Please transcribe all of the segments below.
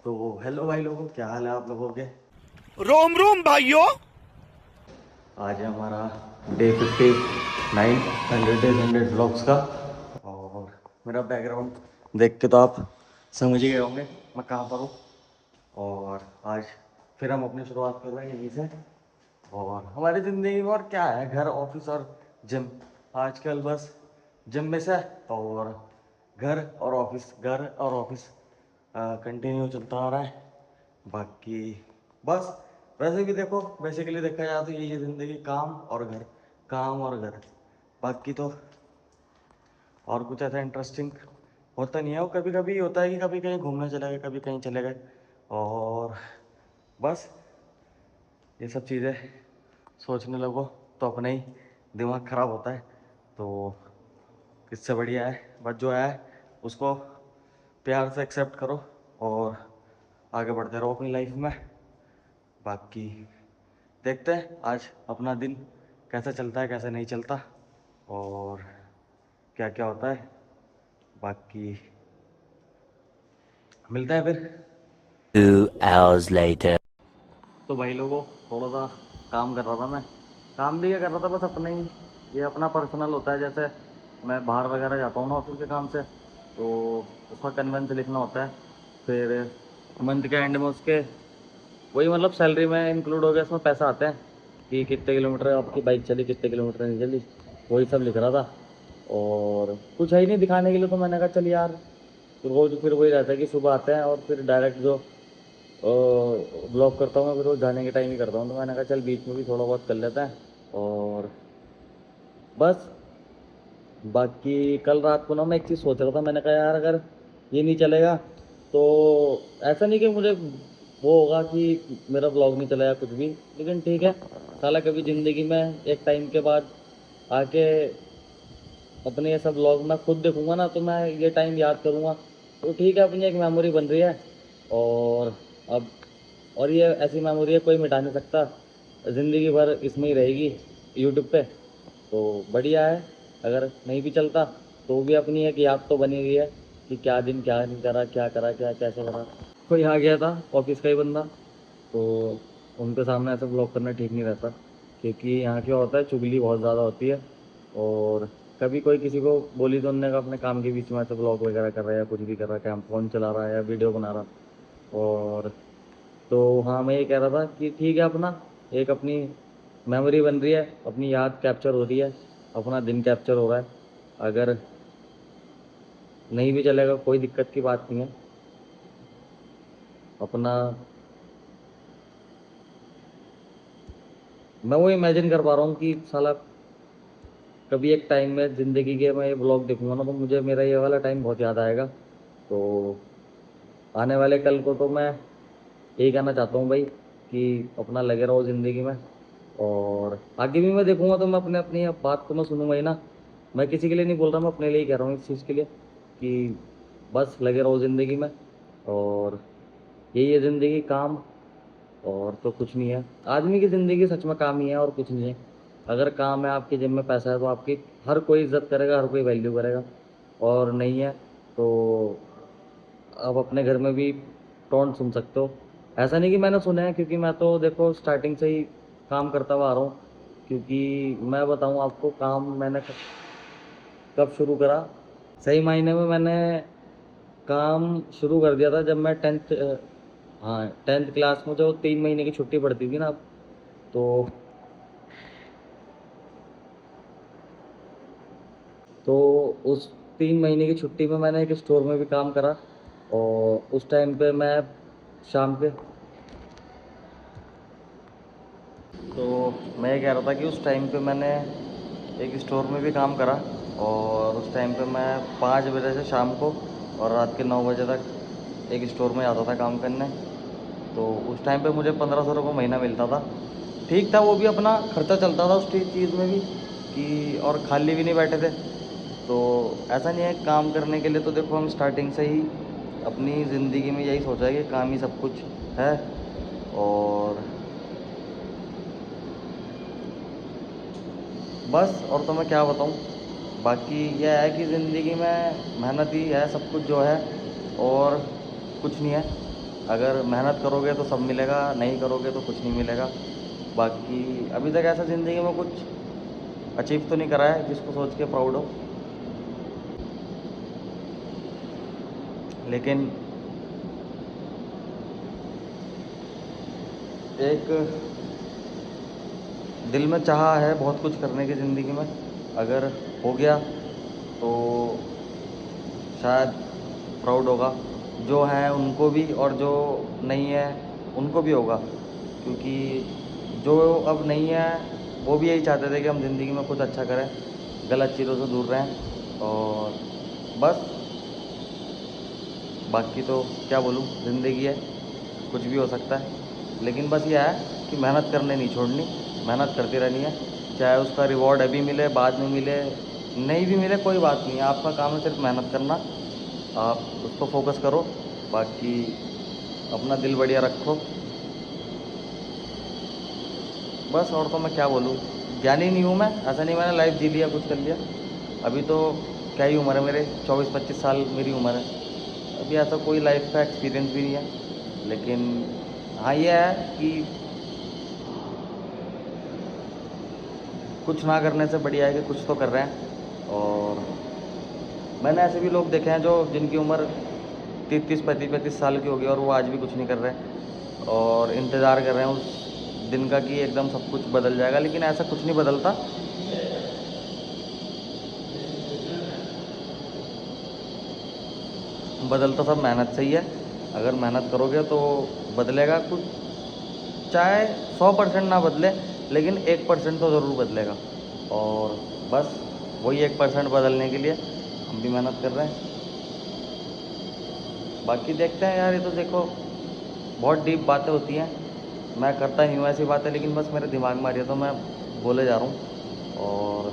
तो हेलो भाई लोगों, क्या हाल है आप लोगों के। रोम रोम भाइयों। आज है हमारा डे 59 100 व्लॉग्स का। और मेरा बैकग्राउंड देख के तो आप समझ ही गए होंगे मैं कहाँ पर हूँ। और आज फिर हम अपनी शुरुआत कर रहे हैं यहीं से। और हमारी ज़िंदगी में और क्या है, घर ऑफिस और जिम। आजकल बस जिम में से और घर और ऑफिस कंटिन्यू चलता आ रहा है। बाकी बस, वैसे भी देखो, बेसिकली देखा जाए तो यही है ज़िंदगी, काम और घर, काम और घर। बाकी तो और कुछ ऐसा इंटरेस्टिंग होता नहीं है। वो कभी कभी होता है कि कभी कहीं घूमने चले गए, कभी कहीं चले गए, और बस ये सब चीज़ें सोचने लगो तो अपना ही दिमाग ख़राब होता है। तो इससे बढ़िया है बस जो है उसको प्यार से एक्सेप्ट करो और आगे बढ़ते रहो अपनी लाइफ में। बाकी देखते हैं आज अपना दिन कैसे चलता है, कैसे नहीं चलता, और क्या क्या होता है। बाकी मिलते हैं फिर। 2 hours later. तो भाई लोगों, थोड़ा सा काम कर रहा था मैं। काम भी क्या कर रहा था, बस अपना ही, ये अपना पर्सनल होता है। जैसे मैं बाहर वगैरह जाता हूँ ना ऑफिस के काम से, तो उसका कन्वेंस लिखना होता है। फिर मंथ के एंड में उसके वही मतलब सैलरी में इंक्लूड हो गया, उसमें पैसा आता है कि कितने किलोमीटर आपकी बाइक चली, कितने किलोमीटर नहीं चली, वही सब लिख रहा था। और कुछ है ही नहीं दिखाने के लिए, तो मैंने कहा चल यार, फिर वही रहता है कि सुबह आते हैं और फिर डायरेक्ट जो ब्लॉक करता हूँ मैं, फिर वो जाने के टाइम ही करता हूँ। तो मैंने कहा चल बीच में भी थोड़ा बहुत कर लेता है। और बस बाकी कल रात को ना मैं एक चीज़ सोच रहा था, मैंने कहा यार अगर ये नहीं चलेगा तो ऐसा नहीं कि मुझे वो होगा कि मेरा ब्लॉग नहीं चला या कुछ भी, लेकिन ठीक है, साला कभी ज़िंदगी में एक टाइम के बाद आके अपने ये सब व्लॉग मैं खुद देखूंगा ना, तो मैं ये टाइम याद करूंगा। तो ठीक है, अपनी एक मेमोरी बन रही है। और अब और ये ऐसी मेमोरी है कोई मिटा नहीं सकता, ज़िंदगी भर इसमें ही रहेगी यूट्यूब पे। तो बढ़िया है, अगर नहीं भी चलता तो भी अपनी एक याद तो बनी हुई है कि क्या दिन क्या नहीं करा, क्या करा, क्या कैसे करा। कोई आ गया था ऑफिस का ही बंदा, तो उनके सामने ऐसे ब्लॉग करना ठीक नहीं रहता, क्योंकि यहाँ क्या होता है, चुगली बहुत ज़्यादा होती है। और कभी कोई किसी को बोली तो उनने का अपने काम के बीच में ऐसे ब्लॉग वगैरह कर रहा है या कुछ भी कर रहा है, क्या फ़ोन चला रहा है या वीडियो बना रहा। और तो हाँ, मैं ये कह रहा था कि ठीक है, अपना एक अपनी मेमोरी बन रही है, अपनी याद कैप्चर हो रही है, अपना दिन कैप्चर हो रहा है। अगर नहीं भी चलेगा कोई दिक्कत की बात नहीं है। अपना मैं वो इमेजिन कर पा रहा हूँ कि साला कभी एक टाइम में ज़िंदगी के मैं ये ब्लॉग देखूंगा ना, तो मुझे मेरा ये वाला टाइम बहुत याद आएगा। तो आने वाले कल को तो मैं यही कहना चाहता हूँ भाई कि अपना लगे रहो ज़िंदगी में। और आगे भी मैं देखूंगा तो मैं अपने अपनी बात तो मैं सुनूंगा ही ना। मैं किसी के लिए नहीं बोल रहा, मैं अपने लिए ही कह रहा हूँ इस चीज़ के लिए कि बस लगे रहो ज़िंदगी में। और यही है ज़िंदगी, काम और तो कुछ नहीं है। आदमी की ज़िंदगी सच में काम ही है और कुछ नहीं है। अगर काम है, आपके जेब में पैसा है, तो आपकी हर कोई इज्जत करेगा, हर कोई वैल्यू करेगा। और नहीं है तो आप अपने घर में भी टोंट सुन सकते हो। ऐसा नहीं कि मैंने सुने हैं, क्योंकि मैं तो देखो स्टार्टिंग से ही काम करता हुआ आ रहा हूँ। क्योंकि मैं बताऊँ आपको, काम मैंने कब शुरू करा, सही मायने में मैंने काम शुरू कर दिया था जब मैं टेंथ, हाँ 10th क्लास में जो 3 महीने की छुट्टी पड़ती थी ना, तो तो उस 3 महीने की छुट्टी में मैंने एक स्टोर में भी काम करा। और उस टाइम पे मैं शाम के, तो मैं ये कह रहा था कि उस टाइम पे मैंने एक स्टोर में भी काम करा। और उस टाइम पे मैं 5 बजे से शाम को और रात के 9 बजे तक एक स्टोर में आता था काम करने। तो उस टाइम पे मुझे 1500 रुपये महीना मिलता था। ठीक था, वो भी अपना खर्चा चलता था उस चीज़ में भी कि, और खाली भी नहीं बैठे थे। तो ऐसा नहीं है, काम करने के लिए तो देखो हम स्टार्टिंग से ही अपनी ज़िंदगी में यही सोचा है कि काम ही सब कुछ है। और बस, और तो मैं क्या बताऊँ। बाकी यह है कि ज़िंदगी में मेहनत ही है सब कुछ जो है, और कुछ नहीं है। अगर मेहनत करोगे तो सब मिलेगा, नहीं करोगे तो कुछ नहीं मिलेगा। बाकी अभी तक ऐसा ज़िंदगी में कुछ अचीव तो नहीं करा है जिसको सोच के प्राउड हो, लेकिन एक दिल में चाह है बहुत कुछ करने की ज़िंदगी में। अगर हो गया तो शायद प्राउड होगा, जो हैं उनको भी और जो नहीं है उनको भी होगा, क्योंकि जो अब नहीं है वो भी यही चाहते थे कि हम ज़िंदगी में कुछ अच्छा करें, गलत चीज़ों से दूर रहें। और बस बाकी तो क्या बोलूँ, ज़िंदगी है, कुछ भी हो सकता है। लेकिन बस ये है कि मेहनत करने नहीं छोड़नी, मेहनत करती रहनी है, चाहे उसका रिवॉर्ड अभी मिले, बाद में मिले, नहीं भी मिले, कोई बात नहीं है। आपका काम है सिर्फ मेहनत करना, आप उस पर फोकस करो, बाकी अपना दिल बढ़िया रखो। बस और तो मैं क्या बोलूँ, ज्ञानी नहीं हूँ मैं, ऐसा नहीं मैंने लाइफ जी लिया, कुछ कर लिया। अभी तो क्या ही उम्र है मेरे, 24-25 साल मेरी उम्र है। अभी ऐसा कोई लाइफ का एक्सपीरियंस भी नहीं है। लेकिन हाँ ये है कि कुछ ना करने से बढ़िया है कि कुछ तो कर रहे हैं। और मैंने ऐसे भी लोग देखे हैं जो जिनकी उम्र 30-35 साल की होगी और वो आज भी कुछ नहीं कर रहे और इंतज़ार कर रहे हैं उस दिन का कि एकदम सब कुछ बदल जाएगा, लेकिन ऐसा कुछ नहीं बदलता। बदलता सब मेहनत से ही है। अगर मेहनत करोगे तो बदलेगा कुछ, चाहे 100% ना बदले, लेकिन 1% तो ज़रूर बदलेगा। और बस वही 1% बदलने के लिए हम भी मेहनत कर रहे हैं। बाकी देखते हैं यार, ये तो देखो बहुत डीप बातें होती हैं, मैं करता नहीं हूँ ऐसी बातें, लेकिन बस मेरे दिमाग में आ रही है तो मैं बोले जा रहा हूँ। और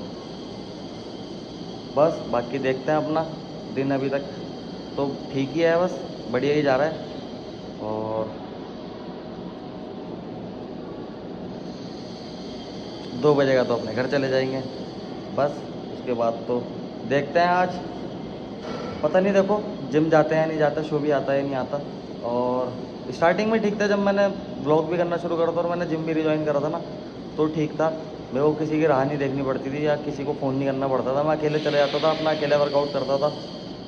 बस बाकी देखते हैं, अपना दिन अभी तक तो ठीक ही है, बस बढ़िया ही जा रहा है। और 2 बजेगा तो अपने घर चले जाएंगे, बस उसके बाद तो देखते हैं। आज पता नहीं, देखो जिम जाते हैं नहीं जाते, शो भी आता है नहीं आता। और स्टार्टिंग में ठीक था, जब मैंने ब्लॉग भी करना शुरू करा था और मैंने जिम भी रिज्वाइन करा था ना, तो ठीक था। मेरे को किसी की राह नहीं देखनी पड़ती थी या किसी को फ़ोन नहीं करना पड़ता था, मैं अकेले चले जाता था, अपना अकेले वर्कआउट करता था,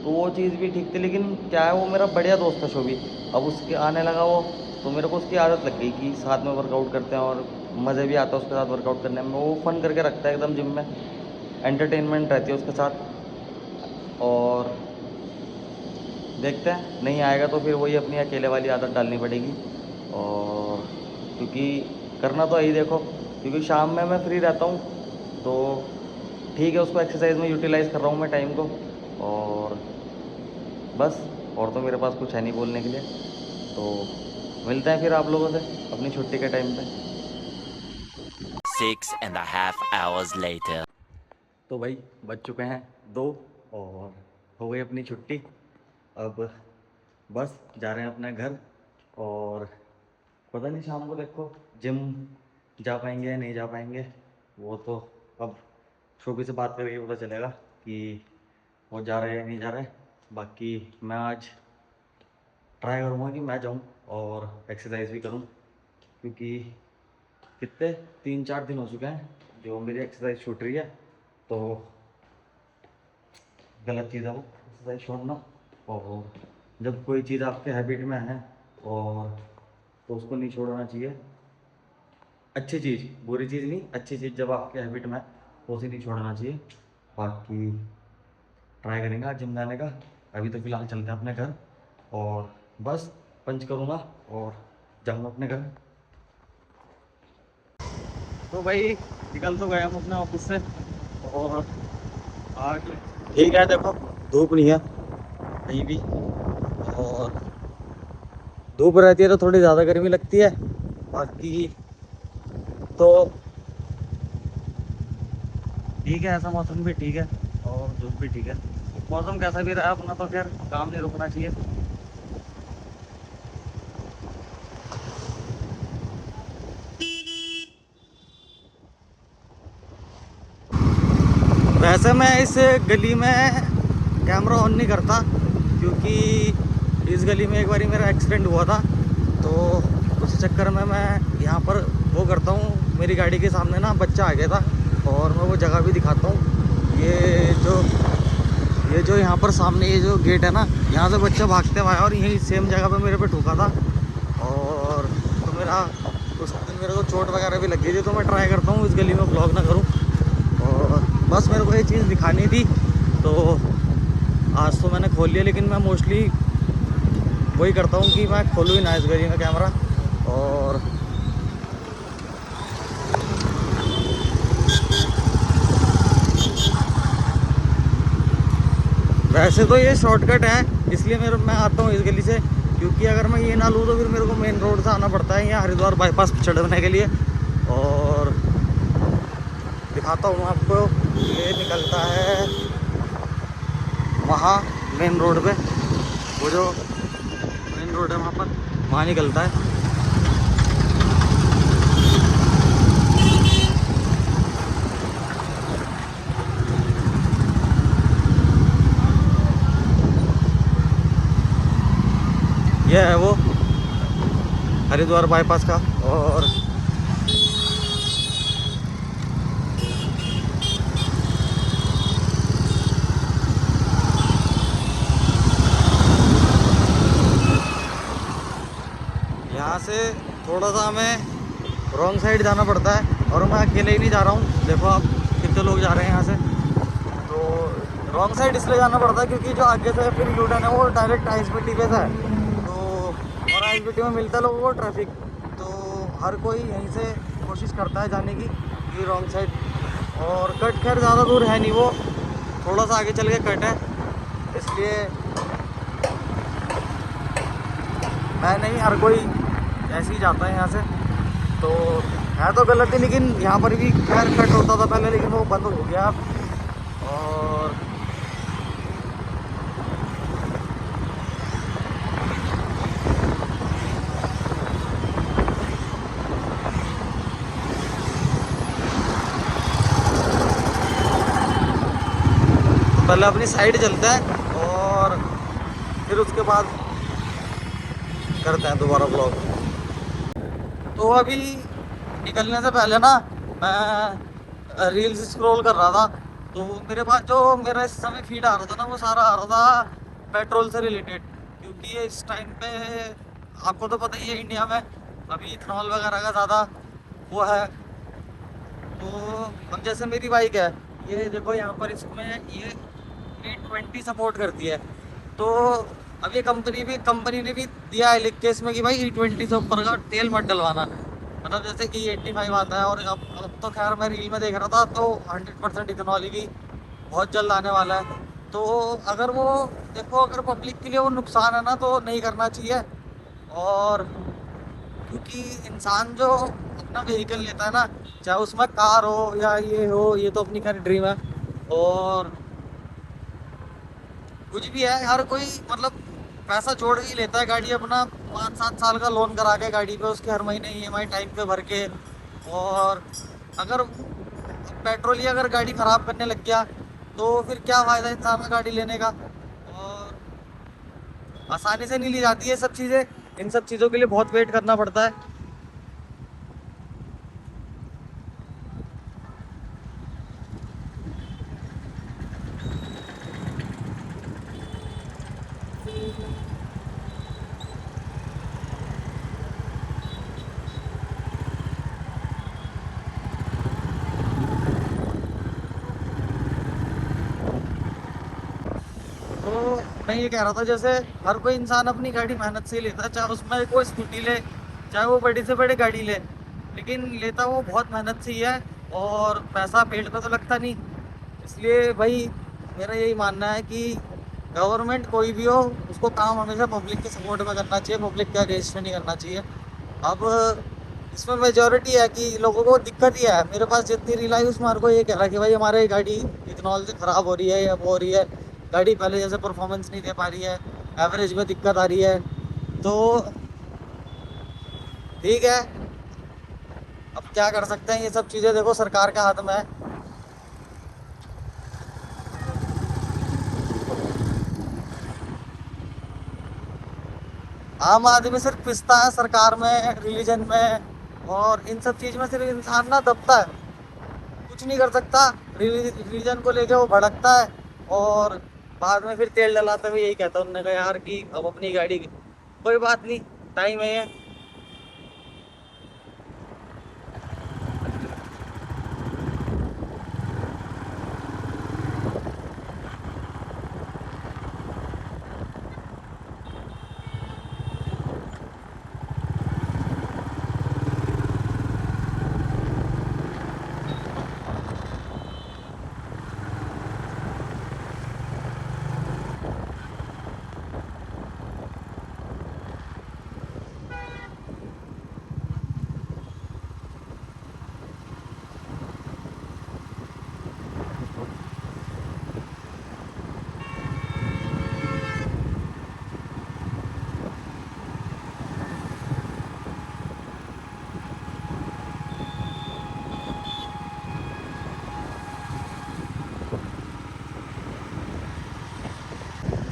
तो वो चीज़ भी ठीक थी। लेकिन क्या है, वो मेरा बढ़िया दोस्त था शोभी, अब उसके आने लगा वो, तो मेरे को उसकी आदत लग गई कि साथ में वर्कआउट करते हैं और मज़े भी आता है उसके साथ वर्कआउट करने में। वो फ़न करके रखता है एकदम जिम में, एंटरटेनमेंट रहती है उसके साथ। और देखते हैं, नहीं आएगा तो फिर वही अपनी अकेले वाली आदत डालनी पड़ेगी। और क्योंकि करना तो यही देखो, क्योंकि शाम में मैं फ्री रहता हूँ, तो ठीक है, उसको एक्सरसाइज में यूटिलाइज़ कर रहा हूँ मैं टाइम को। और बस और तो मेरे पास कुछ है नहीं बोलने के लिए, तो मिलते हैं फिर आप लोगों से अपनी छुट्टी के टाइम पे। 6.5 hours later. तो भाई बज चुके हैं 2 और हो गई अपनी छुट्टी। अब बस जा रहे हैं अपने घर। और पता नहीं शाम को देखो जिम जा पाएंगे या नहीं जा पाएंगे, वो तो अब शोभी से बात करके पता चलेगा कि वो जा रहे हैं या नहीं जा रहे। बाकी मैं आज ट्राई करूँगा कि मैं जाऊँ और एक्सरसाइज भी करूँ, क्योंकि कितने 3-4 दिन हो चुके हैं जो मेरी एक्सरसाइज छूट रही है। तो गलत चीज़ है वो एक्सरसाइज छोड़ना। और जब कोई चीज़ आपके हैबिट में है और तो उसको नहीं छोड़ना चाहिए। अच्छी चीज़, बुरी चीज़ नहीं, अच्छी चीज़ जब आपके हैबिट में है तो उसे नहीं छोड़ना चाहिए। बाकी ट्राई करेंगे आज जिम जाने का। अभी तो फ़िलहाल चलते हैं अपने घर और बस पंच करूँगा और जाऊँगा अपने घर। तो भाई निकल तो गया हम अपने ऑफिस से, और आज ठीक है, देखो धूप नहीं है कहीं भी, और धूप रहती है तो थोड़ी ज़्यादा गर्मी लगती है। बाकी तो ठीक है, ऐसा मौसम भी ठीक है और धूप भी ठीक है। मौसम कैसा भी रहा अपना तो खैर काम नहीं रुकना चाहिए। वैसे मैं इस गली में कैमरा ऑन नहीं करता, क्योंकि इस गली में एक बारी मेरा एक्सीडेंट हुआ था, तो उस चक्कर में मैं यहाँ पर वो करता हूँ, मेरी गाड़ी के सामने ना बच्चा आ गया था और मैं वो जगह भी दिखाता हूँ। ये जो यहाँ पर सामने ये जो गेट है ना, यहाँ से बच्चा भागते हुए आया और यही सेम जगह पे मेरे पे ठुका था। और तो उस दिन मेरे को चोट वगैरह भी लग गई थी, तो मैं ट्राई करता हूँ इस गली में ब्लॉग ना करूँ। और बस मेरे को ये चीज़ दिखानी थी, तो आज तो मैंने खोल लिया, लेकिन मैं मोस्टली वही करता हूँ कि मैं खोलूँ ही ना इस गली में कैमरा। और वैसे तो ये शॉर्टकट है, इसलिए मैं आता हूँ इस गली से, क्योंकि अगर मैं ये ना लूँ तो फिर मेरे को मेन रोड से आना पड़ता है यहाँ हरिद्वार बाईपास चढ़ने के लिए। और दिखाता हूँ आपको, ये निकलता है वहाँ मेन रोड पे, वो जो मेन रोड है वहाँ पर, वहाँ निकलता है। यह है वो हरिद्वार बाईपास का। और यहाँ से थोड़ा सा हमें रॉन्ग साइड जाना पड़ता है, और मैं अकेले ही नहीं जा रहा हूँ, देखो आप कितने लोग जा रहे हैं यहाँ से। तो रॉन्ग साइड इसलिए जाना पड़ता है क्योंकि जो आगे से फिर यू टर्न है वो डायरेक्ट ISBT पे है, तो और ISBT में मिलता है लोगों को ट्रैफिक, तो हर कोई यहीं से कोशिश करता है जाने की कि रॉन्ग साइड। और कट खैर ज़्यादा दूर है नहीं, वो थोड़ा सा आगे चल के कट है, इसलिए मैं नहीं, हर कोई ऐसे ही जाता है यहाँ से। तो है तो गलत ही, लेकिन यहाँ पर भी खैर कट होता था पहले, लेकिन वो बंद हो गया अब। और पहले अपनी साइड चलता है और फिर उसके बाद करते हैं दोबारा ब्लॉग। तो अभी निकलने से पहले ना मैं रील्स स्क्रॉल कर रहा था, तो मेरे पास जो मेरा इस समय फीड आ रहा था ना, वो सारा आ रहा था पेट्रोल से रिलेटेड, क्योंकि ये इस टाइम पे आपको तो पता ही है इंडिया में अभी इथनॉल वगैरह का ज़्यादा वो है। तो अब जैसे मेरी बाइक है, ये देखो यहाँ पर इसमें ये E20 सपोर्ट करती है, तो अब ये कंपनी ने भी दिया है लिख के इसमें कि भाई E20 से ऊपर का तेल मत डलवाना, मतलब जैसे कि E85 आता है। और अब तो खैर मैं रील में देख रहा था, तो 100% इथनॉल की बहुत जल्द आने वाला है। तो अगर वो देखो, अगर पब्लिक के लिए वो नुकसान है ना, तो नहीं करना चाहिए। और क्योंकि इंसान जो अपना व्हीकल लेता है ना, चाहे उसमें कार हो या ये हो, ये तो अपनी खैर ड्रीम है, और कुछ भी है, हर कोई मतलब पैसा जोड़ के ही लेता है गाड़ी अपना, 5-7 साल का लोन करा के गाड़ी पे, उसके हर महीने EMI टाइम पे भर के। और अगर पेट्रोल ही अगर गाड़ी ख़राब करने लग गया, तो फिर क्या फ़ायदा इंसान का गाड़ी लेने का। और आसानी से नहीं ली जाती है सब चीज़ें, इन सब चीज़ों के लिए बहुत वेट करना पड़ता है। तो मैं ये कह रहा था, जैसे हर कोई इंसान अपनी गाड़ी मेहनत से ही लेता है, चाहे उसमें कोई स्कूटी ले, चाहे वो बड़ी से बड़ी गाड़ी ले, लेकिन लेता वो बहुत मेहनत से ही है, और पैसा पेट पे तो लगता नहीं। इसलिए भाई मेरा यही मानना है कि गवर्नमेंट कोई भी हो, उसको काम हमेशा पब्लिक के सपोर्ट में करना चाहिए, पब्लिक का अगेंस्ट नहीं करना चाहिए। अब इसमें मेजोरिटी है कि लोगों को दिक्कत ही है, मेरे पास जितनी रील आई उसमें हर कोई ये कह रहा है कि भाई हमारी गाड़ी इथनॉल से ख़राब हो रही है या वो हो रही है, गाड़ी पहले जैसे परफॉर्मेंस नहीं दे पा रही है, एवरेज में दिक्कत आ रही है। तो ठीक है, अब क्या कर सकते हैं, ये सब चीज़ें देखो सरकार के हाथ में है। आम आदमी सिर्फ पिसता है सरकार में, रिलीजन में और इन सब चीज में सिर्फ इंसान ना दबता है, कुछ नहीं कर सकता। रिलीजन को लेके वो भड़कता है और बाद में फिर तेल डलाते हुए यही कहता है, उन्होंने कहा यार कि अब अपनी गाड़ी, कोई बात नहीं, टाइम है ये।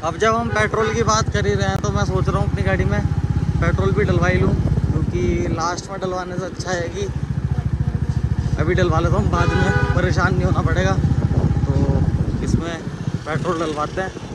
अब जब हम पेट्रोल की बात कर ही रहे हैं तो मैं सोच रहा हूँ अपनी गाड़ी में पेट्रोल भी डलवा ही लूँ, क्योंकि लास्ट में डलवाने से अच्छा है कि अभी डलवा लेता हूँ, बाद में परेशान नहीं होना पड़ेगा। तो इसमें पेट्रोल डलवाते हैं।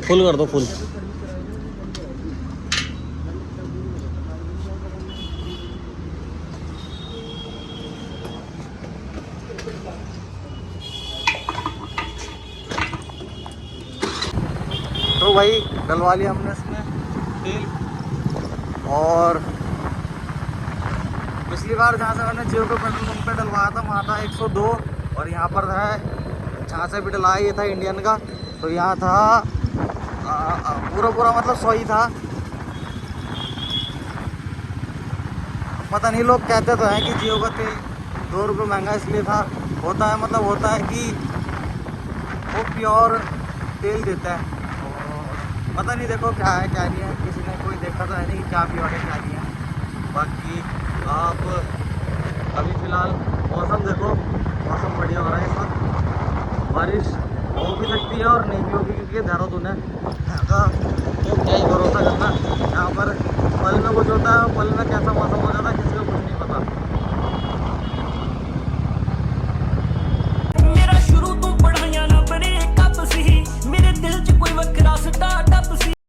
फुल कर दो, फुल। तो भाई डलवा लिया हमने इसमें तेल। और पिछली बार जहाँ से मैंने जियो के पेट्रोल पंप पे डलवाया था वहाँ था 102, और यहाँ पर है जहाँ से भी डलाया ये था इंडियन का, तो यहाँ था पूरा मतलब 100 ही था। पता नहीं, लोग कहते तो हैं कि जियो का तेल 2 रुपये महंगा इसलिए था, होता है मतलब होता है कि वो प्योर तेल देता है। और पता नहीं देखो क्या है क्या नहीं है, किसी ने कोई देखा तो है नहीं कि क्या प्योर है क्या नहीं है। बाकी आप अभी फ़िलहाल मौसम देखो, मौसम बढ़िया हो रहा है इस वक्त, बारिश हो भी सकती है और नहीं भी होगी, क्योंकि देहरादून है यहाँ का, तो क्या ही भरोसा करना। यहाँ पर पल में कुछ होता है, पल में कैसा मौसम